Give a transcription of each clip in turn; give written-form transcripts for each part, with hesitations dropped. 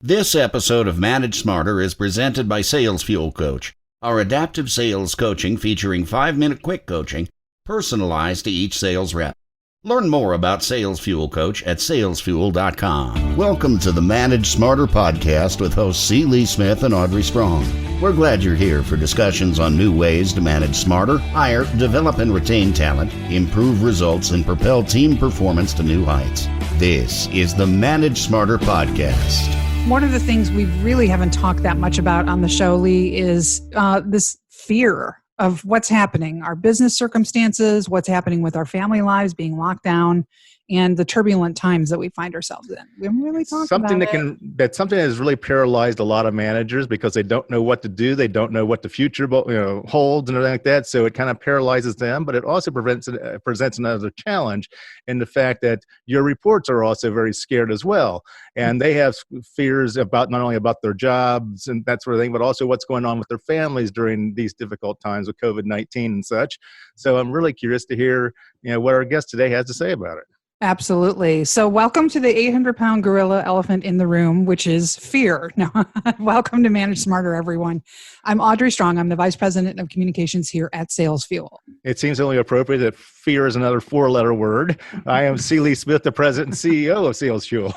This episode of Manage Smarter is presented by Sales Fuel Coach, our adaptive sales coaching featuring 5-minute quick coaching personalized to each sales rep. Learn more about Sales Fuel Coach at salesfuel.com. Welcome to the Manage Smarter podcast with hosts C. Lee Smith and Audrey Strong. We're glad you're here for discussions on new ways to manage smarter, hire, develop and retain talent, improve results, and propel team performance to new heights. This is the Manage Smarter podcast. One of the things we really haven't talked that much about on the show, Lee, is this fear of what's happening, our business circumstances, what's happening with our family lives being locked down, and the turbulent times that we find ourselves in. We haven't really talked about it. That's something that has really paralyzed a lot of managers because they don't know what to do. They don't know what the future holds and everything like that. So it kind of paralyzes them, but it also presents another challenge in the fact that your reports are also very scared as well. And they have fears about not only about their jobs and that sort of thing, but also what's going on with their families during these difficult times with COVID-19 and such. So I'm really curious to hear, what our guest today has to say about it. Absolutely. So welcome to the 800-pound gorilla elephant in the room, which is fear. No, welcome to Manage Smarter, everyone. I'm Audrey Strong. I'm the Vice President of Communications here at Sales Fuel. It seems only appropriate that fear is another 4-letter word. I am C. Lee Smith, the President and CEO of Sales Fuel.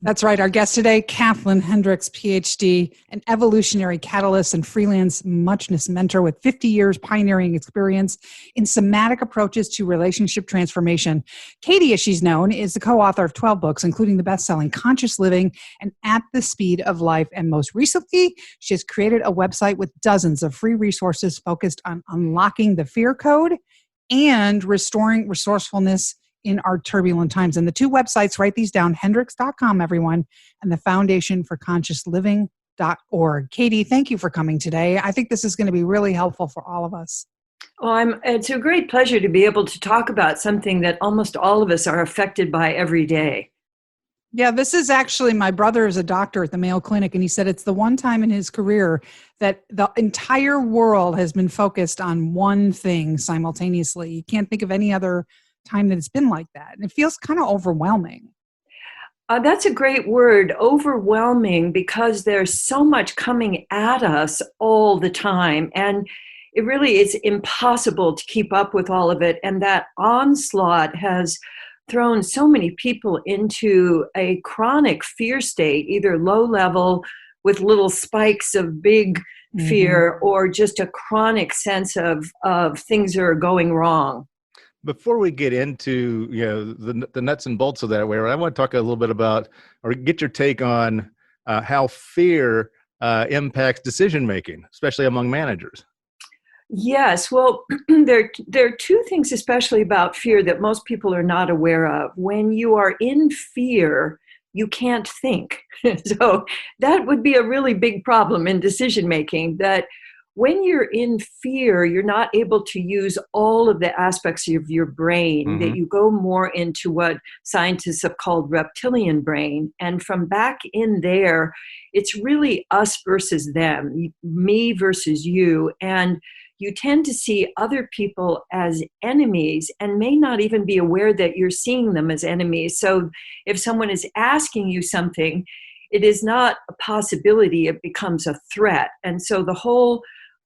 That's right. Our guest today, Kathlyn Hendricks, PhD, an evolutionary catalyst and freelance muchness mentor with 50 years pioneering experience in somatic approaches to relationship transformation. Katie, as she's known, is the co-author of 12 books, including the best-selling Conscious Living and At the Speed of Life. And most recently, she has created a website with dozens of free resources focused on unlocking the fear code and restoring resourcefulness in our turbulent times. And the two websites, write these down, hendricks.com, everyone, and the Foundation for Conscious Living.org. Katie, thank you for coming today. I think this is going to be really helpful for all of us. Well, it's a great pleasure to be able to talk about something that almost all of us are affected by every day. Yeah, this is actually, my brother is a doctor at the Mayo Clinic, and he said it's the one time in his career that the entire world has been focused on one thing simultaneously. You can't think of any other time that it's been like that. And it feels kind of overwhelming. That's a great word, overwhelming, because there's so much coming at us all the time. And it really is impossible to keep up with all of it. And that onslaught has thrown so many people into a chronic fear state, either low level with little spikes of big fear, or just a chronic sense of things are going wrong. Before we get into the nuts and bolts of that, I want to talk a little bit about, or get your take on how fear impacts decision making, especially among managers. Yes, well, there are two things, especially about fear, that most people are not aware of. When you are in fear, you can't think. So that would be a really big problem in decision making. That when you're in fear, you're not able to use all of the aspects of your brain, that you go more into what scientists have called reptilian brain. And from back in there, it's really us versus them, me versus you. And you tend to see other people as enemies and may not even be aware that you're seeing them as enemies. So if someone is asking you something, it is not a possibility, it becomes a threat. And so the whole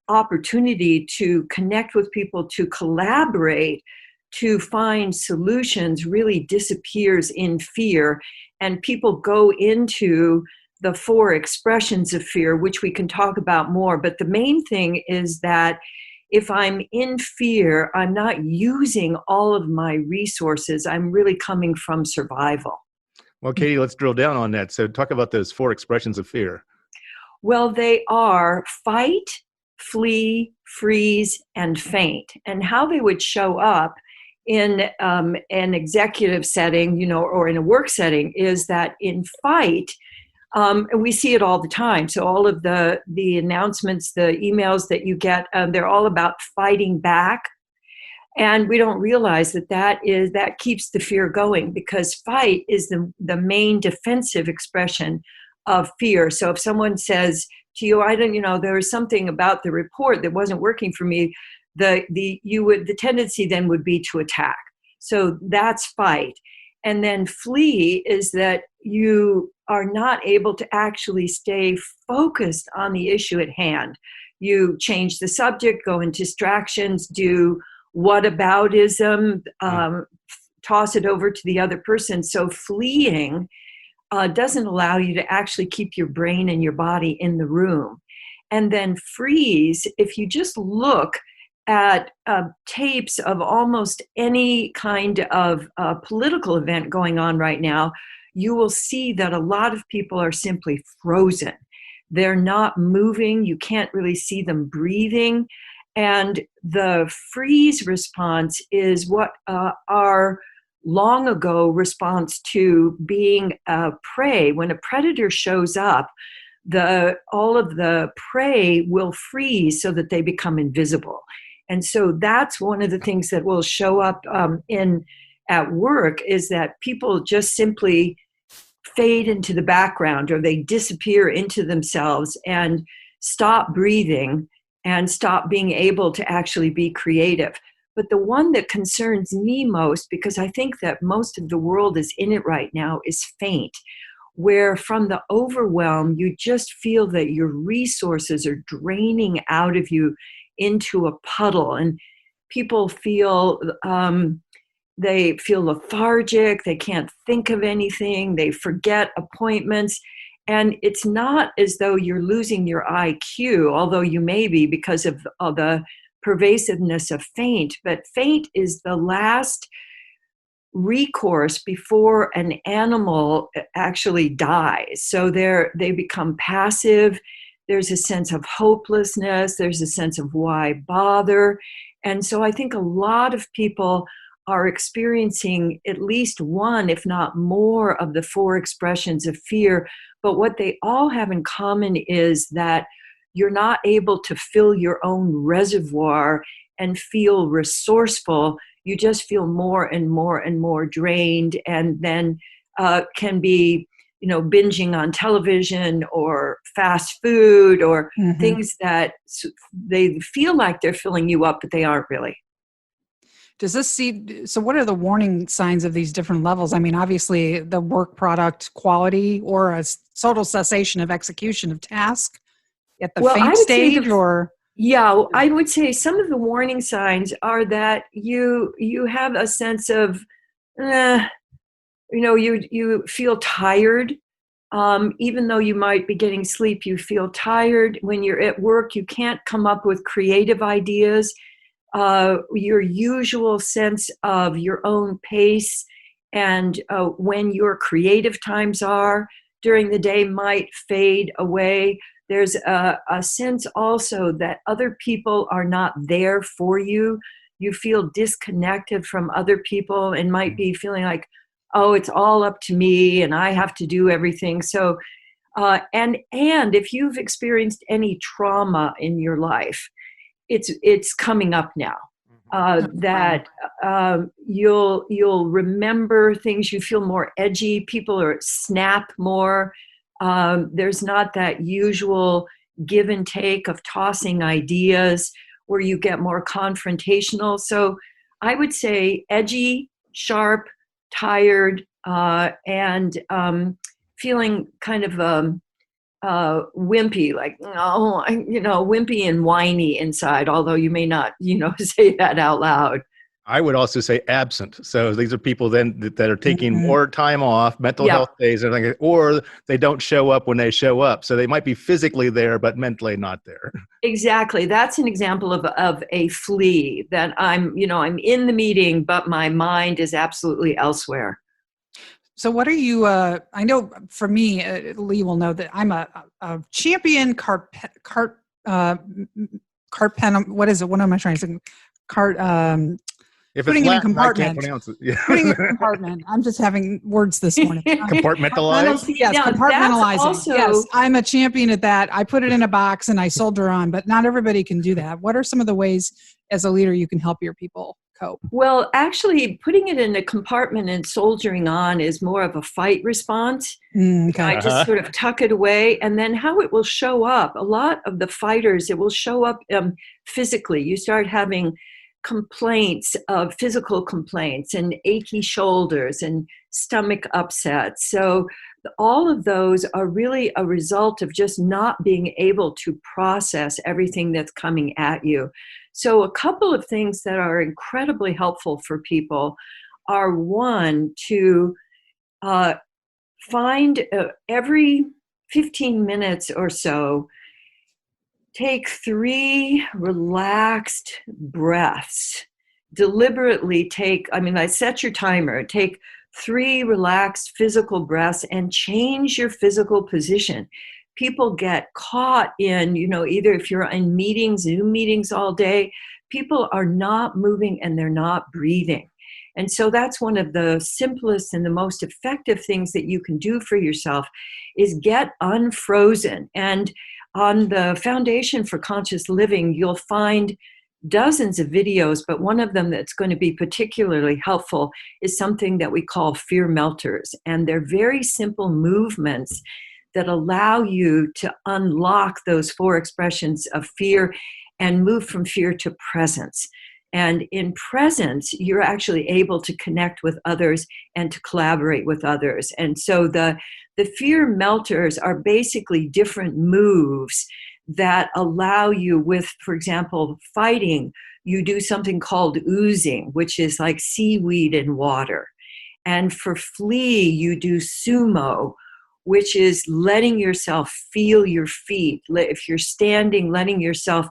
opportunity to connect with people, to collaborate, to find solutions really disappears in fear. And people go into the 4 expressions of fear, which we can talk about more. But the main thing is that if I'm in fear, I'm not using all of my resources. I'm really coming from survival. Well, Katie, let's drill down on that. So talk about those 4 expressions of fear. Well, they are fight, flee, freeze, and faint. And how they would show up in an executive setting, or in a work setting, is that in fight, and we see it all the time. So all of the announcements, the emails that you get, they're all about fighting back. And we don't realize that keeps the fear going, because fight is the main defensive expression of fear. So if someone says to you, there was something about the report that wasn't working for me, the tendency then would be to attack. So that's fight. And then flee is that you are not able to actually stay focused on the issue at hand. You change the subject, go into distractions, do whataboutism, toss it over to the other person. So fleeing doesn't allow you to actually keep your brain and your body in the room. And then freeze, if you just look at tapes of almost any kind of political event going on right now, you will see that a lot of people are simply frozen. They're not moving. You can't really see them breathing. And the freeze response is what our long ago response to being a prey. When a predator shows up, all of the prey will freeze so that they become invisible. And so that's one of the things that will show up at work, is that people just simply fade into the background, or they disappear into themselves and stop breathing and stop being able to actually be creative. But the one that concerns me most, because I think that most of the world is in it right now, is faint, where from the overwhelm, you just feel that your resources are draining out of you into a puddle, and people feel they feel lethargic, they can't think of anything, they forget appointments. And it's not as though you're losing your IQ, although you may be because of the pervasiveness of faint, but faint is the last recourse before an animal actually dies. So they become passive. There's a sense of hopelessness. There's a sense of why bother. And so I think a lot of people are experiencing at least one, if not more, of the 4 expressions of fear. But what they all have in common is that you're not able to fill your own reservoir and feel resourceful. You just feel more and more and more drained, and then can be, binging on television or fast food or things that they feel like they're filling you up, but they aren't really. So what are the warning signs of these different levels? I mean, obviously the work product quality, or a total cessation of execution of task at the faint stage, or? Yeah, I would say some of the warning signs are that you have a sense of, you feel tired. Even though you might be getting sleep, you feel tired. When you're at work, you can't come up with creative ideas. Your usual sense of your own pace and when your creative times are during the day might fade away. There's a sense also that other people are not there for you. You feel disconnected from other people and might be feeling like, oh, it's all up to me and I have to do everything. So, and if you've experienced any trauma in your life, it's coming up now. That you'll remember things. You feel more edgy. People snap more. There's not that usual give and take of tossing ideas where you get more confrontational. So I would say edgy, sharp, tired, and feeling kind of wimpy, like, wimpy and whiny inside, although you may not, say that out loud. I would also say absent. So these are people then that are taking more time off, mental health days, and everything, or they don't show up when they show up. So they might be physically there, but mentally not there. Exactly. That's an example of a flee, that I'm in the meeting, but my mind is absolutely elsewhere. So what are you, I know for me, Lee will know that I'm a champion what is it? What am I trying to say? Putting it in compartment. I can't pronounce it. Yeah. Putting it in compartment. I'm just having words this morning. Compartmentalize? Yes, compartmentalizing. Yes, I'm a champion at that. I put it in a box and I soldier on, but not everybody can do that. What are some of the ways as a leader you can help your people cope? Well, actually, putting it in a compartment and soldiering on is more of a fight response. Okay. I just sort of tuck it away. And then how it will show up, a lot of the fighters, it will show up physically. You start having complaints, physical complaints, and achy shoulders and stomach upset. So all of those are really a result of just not being able to process everything that's coming at you. So a couple of things that are incredibly helpful for people are, one, to find every 15 minutes or so, take 3 relaxed breaths. Deliberately I set your timer, take 3 relaxed physical breaths and change your physical position. People get caught in, either if you're in meetings, Zoom meetings all day, people are not moving and they're not breathing. And so that's one of the simplest and the most effective things that you can do for yourself is get unfrozen. And on the Foundation for Conscious Living, you'll find dozens of videos, but one of them that's going to be particularly helpful is something that we call fear melters. And they're very simple movements that allow you to unlock those 4 expressions of fear and move from fear to presence. And in presence, you're actually able to connect with others and to collaborate with others. And so the fear melters are basically different moves that allow you with, for example, fighting, you do something called oozing, which is like seaweed in water. And for flee, you do sumo, which is letting yourself feel your feet. If you're standing, letting yourself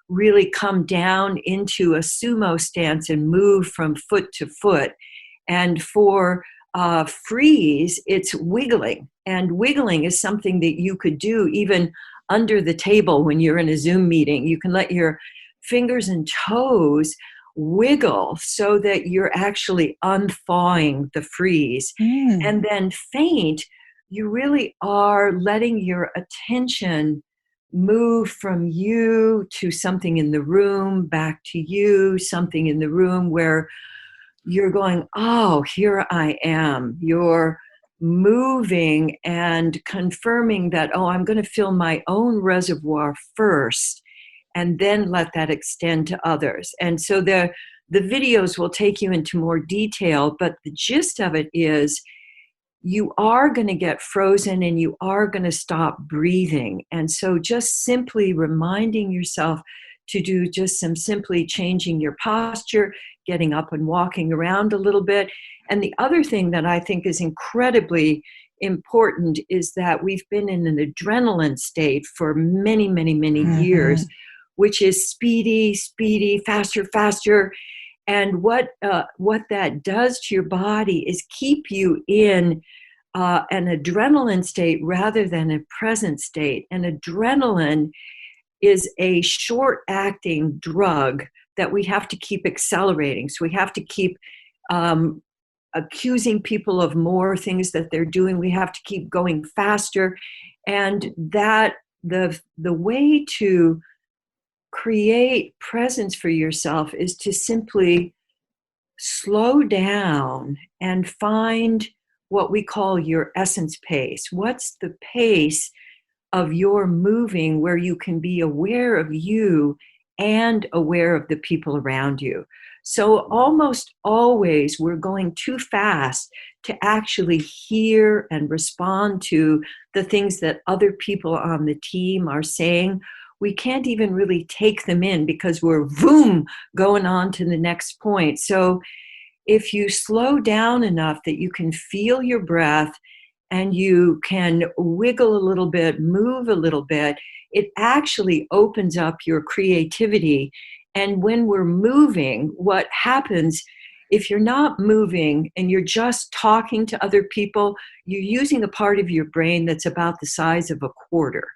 really come down into a sumo stance and move from foot to foot. And for freeze, it's wiggling. And wiggling is something that you could do even under the table when you're in a Zoom meeting. You can let your fingers and toes wiggle so that you're actually unthawing the freeze. And then faint, you really are letting your attention move from you to something in the room, back to you, something in the room where you're going, oh, here I am. You're moving and confirming that, oh, I'm going to fill my own reservoir first and then let that extend to others. And so the videos will take you into more detail, but the gist of it is you are going to get frozen and you are going to stop breathing. And so just simply reminding yourself to do just some simply changing your posture, getting up and walking around a little bit. And the other thing that I think is incredibly important is that we've been in an adrenaline state for many, many, many years, which is speedy, faster. And what that does to your body is keep you in an adrenaline state rather than a present state. And adrenaline is a short-acting drug that we have to keep accelerating. So we have to keep accusing people of more things that they're doing. We have to keep going faster. And that the way to create presence for yourself is to simply slow down and find what we call your essence pace. What's the pace of your moving where you can be aware of you and aware of the people around you? So almost always we're going too fast to actually hear and respond to the things that other people on the team are saying. We can't even really take them in because we're going on to the next point. So if you slow down enough that you can feel your breath and you can wiggle a little bit, move a little bit, it actually opens up your creativity. And when we're moving, what happens, if you're not moving and you're just talking to other people, you're using a part of your brain that's about the size of a quarter.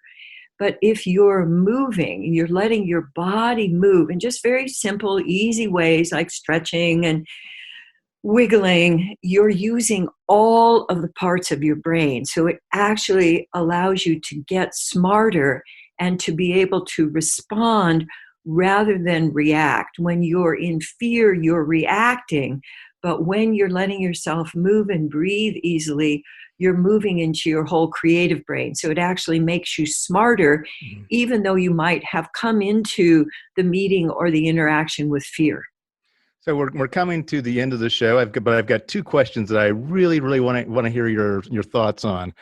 But if you're moving, you're letting your body move in just very simple, easy ways like stretching and wiggling, you're using all of the parts of your brain. So it actually allows you to get smarter and to be able to respond rather than react. When you're in fear, you're reacting. But when you're letting yourself move and breathe easily, you're moving into your whole creative brain. So it actually makes you smarter, even though you might have come into the meeting or the interaction with fear. So we're coming to the end of the show. But I've got two questions that I really want to hear your thoughts on.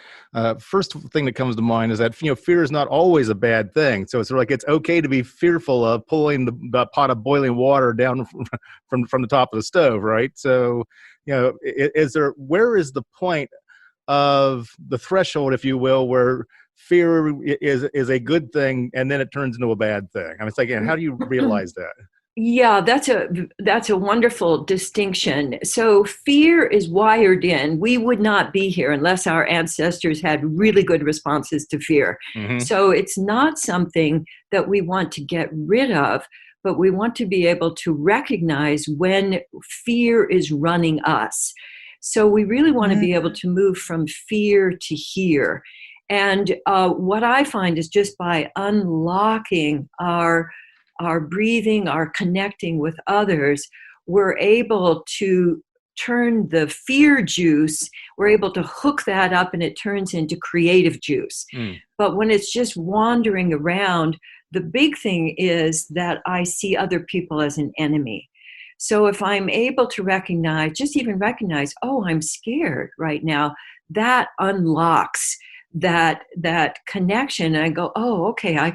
First thing that comes to mind is that fear is not always a bad thing. So it's like it's okay to be fearful of pulling the pot of boiling water down from the top of the stove, right? So where is the point of the threshold, if you will, where fear is a good thing and then it turns into a bad thing? I mean, it's like, how do you realize that? Yeah, that's a wonderful distinction. So fear is wired in. We would not be here unless our ancestors had really good responses to fear. Mm-hmm. So it's not something that we want to get rid of, but we want to be able to recognize when fear is running us. So we really want to be able to move from fear to here. And what I find is just by unlocking our breathing, our connecting with others, we're able to turn the fear juice, we're able to hook that up and it turns into creative juice. But when it's just wandering around, the big thing is that I see other people as an enemy. So if I'm able to recognize, oh, I'm scared right now, that unlocks that connection. And I go, oh, okay, I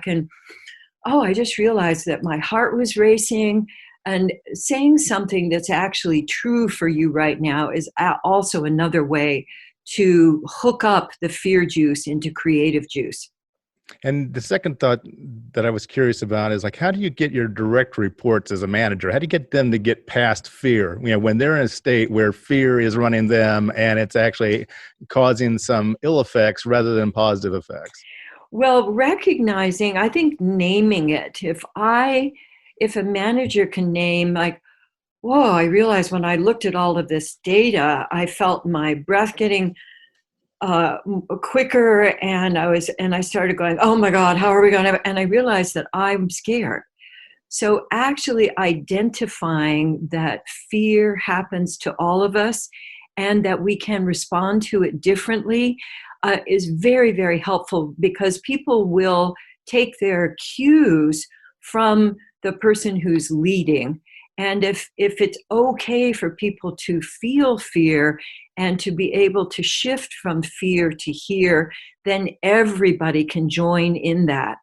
just realized that my heart was racing, and saying something that's actually true for you right now is also another way to hook up the fear juice into creative juice. And the second thought that I was curious about is like, how do you get your direct reports as a manager? How do you get them to get past fear? When they're in a state where fear is running them and it's actually causing some ill effects rather than positive effects? Well, recognizing, I think naming it. If a manager can name, like, whoa, I realized when I looked at all of this data, I felt my breath getting quicker, and I started going, oh my God, how are we going to? And I realized that I'm scared. So actually identifying that fear happens to all of us, and that we can respond to it differently, is very, very helpful, because people will take their cues from the person who's leading. And if it's okay for people to feel fear and to be able to shift from fear to here, then everybody can join in that.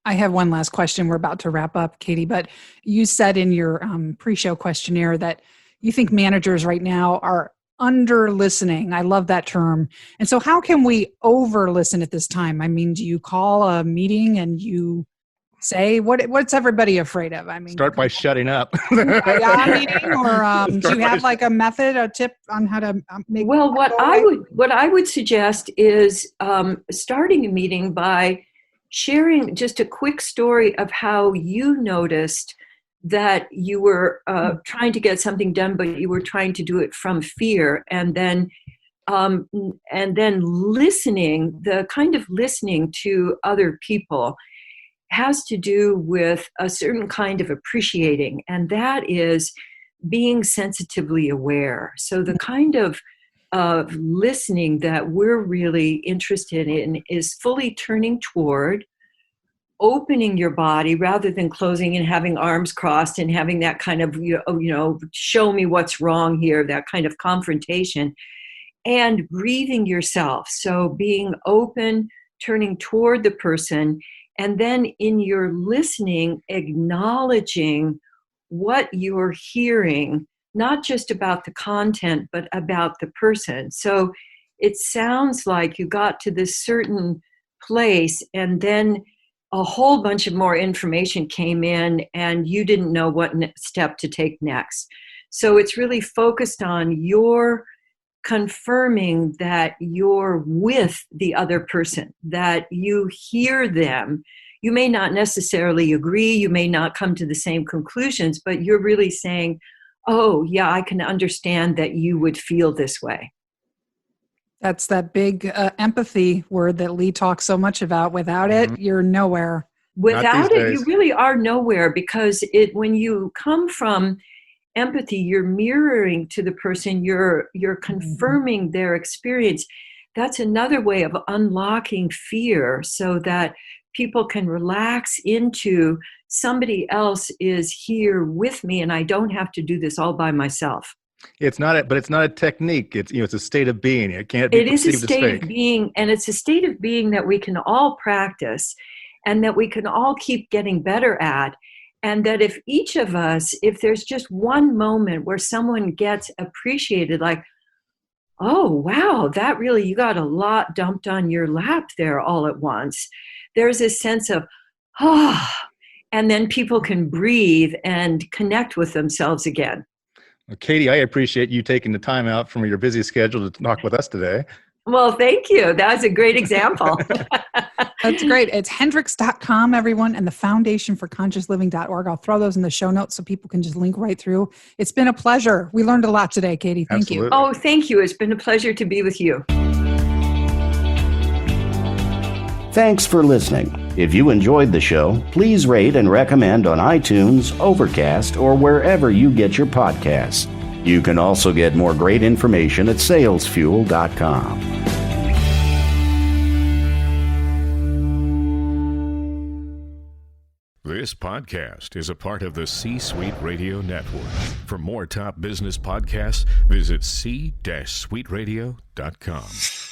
I have one last question. We're about to wrap up, Katie, but you said in your pre-show questionnaire that you think managers right now are under listening. I love that term. And so how can we over listen at this time? I mean, do you call a meeting and you say, what's everybody afraid of? I mean, start by shutting up. Meeting, or do you have like a method, a tip on how to make? Well, what I would suggest is starting a meeting by sharing just a quick story of how you noticed that you were trying to get something done, but you were trying to do it from fear, and then listening. The kind of listening to other people has to do with a certain kind of appreciating, and that is being sensitively aware. So the kind of listening that we're really interested in is fully turning toward, opening your body rather than closing and having arms crossed and having that kind of, show me what's wrong here, that kind of confrontation, and breathing yourself. So being open, turning toward the person, and then in your listening, acknowledging what you're hearing, not just about the content, but about the person. So it sounds like you got to this certain place, and then a whole bunch of more information came in and you didn't know what step to take next. So it's really focused on your confirming that you're with the other person, that you hear them. You may not necessarily agree, you may not come to the same conclusions, but you're really saying, oh yeah, I can understand that you would feel this way. That's that big empathy word that Lee talks so much about. Without it, you're nowhere. Without it, you really are nowhere, because when you come from empathy, you're mirroring to the person, you're confirming their experience. That's another way of unlocking fear, so that people can relax into somebody else is here with me and I don't have to do this all by myself. It's not a technique. It's a state of being. It can't be It is a perceived as state fake. of being, and it's a state of being that we can all practice and that we can all keep getting better at. And that if each of us, if there's just one moment where someone gets appreciated, like, oh, wow, that really, you got a lot dumped on your lap there all at once. There's a sense of, and then people can breathe and connect with themselves again. Well, Katie, I appreciate you taking the time out from your busy schedule to talk with us today. Well, thank you. That was a great example. That's great. It's Hendricks.com, everyone, and the Foundation for ConsciousLiving.org. I'll throw those in the show notes so people can just link right through. It's been a pleasure. We learned a lot today, Katie. Thank Absolutely. you. Oh, thank you. It's been a pleasure to be with you. Thanks for listening. If you enjoyed the show, please rate and recommend on iTunes, Overcast, or wherever you get your podcasts. You can also get more great information at salesfuel.com. This podcast is a part of the C-Suite Radio Network. For more top business podcasts, visit c-suiteradio.com.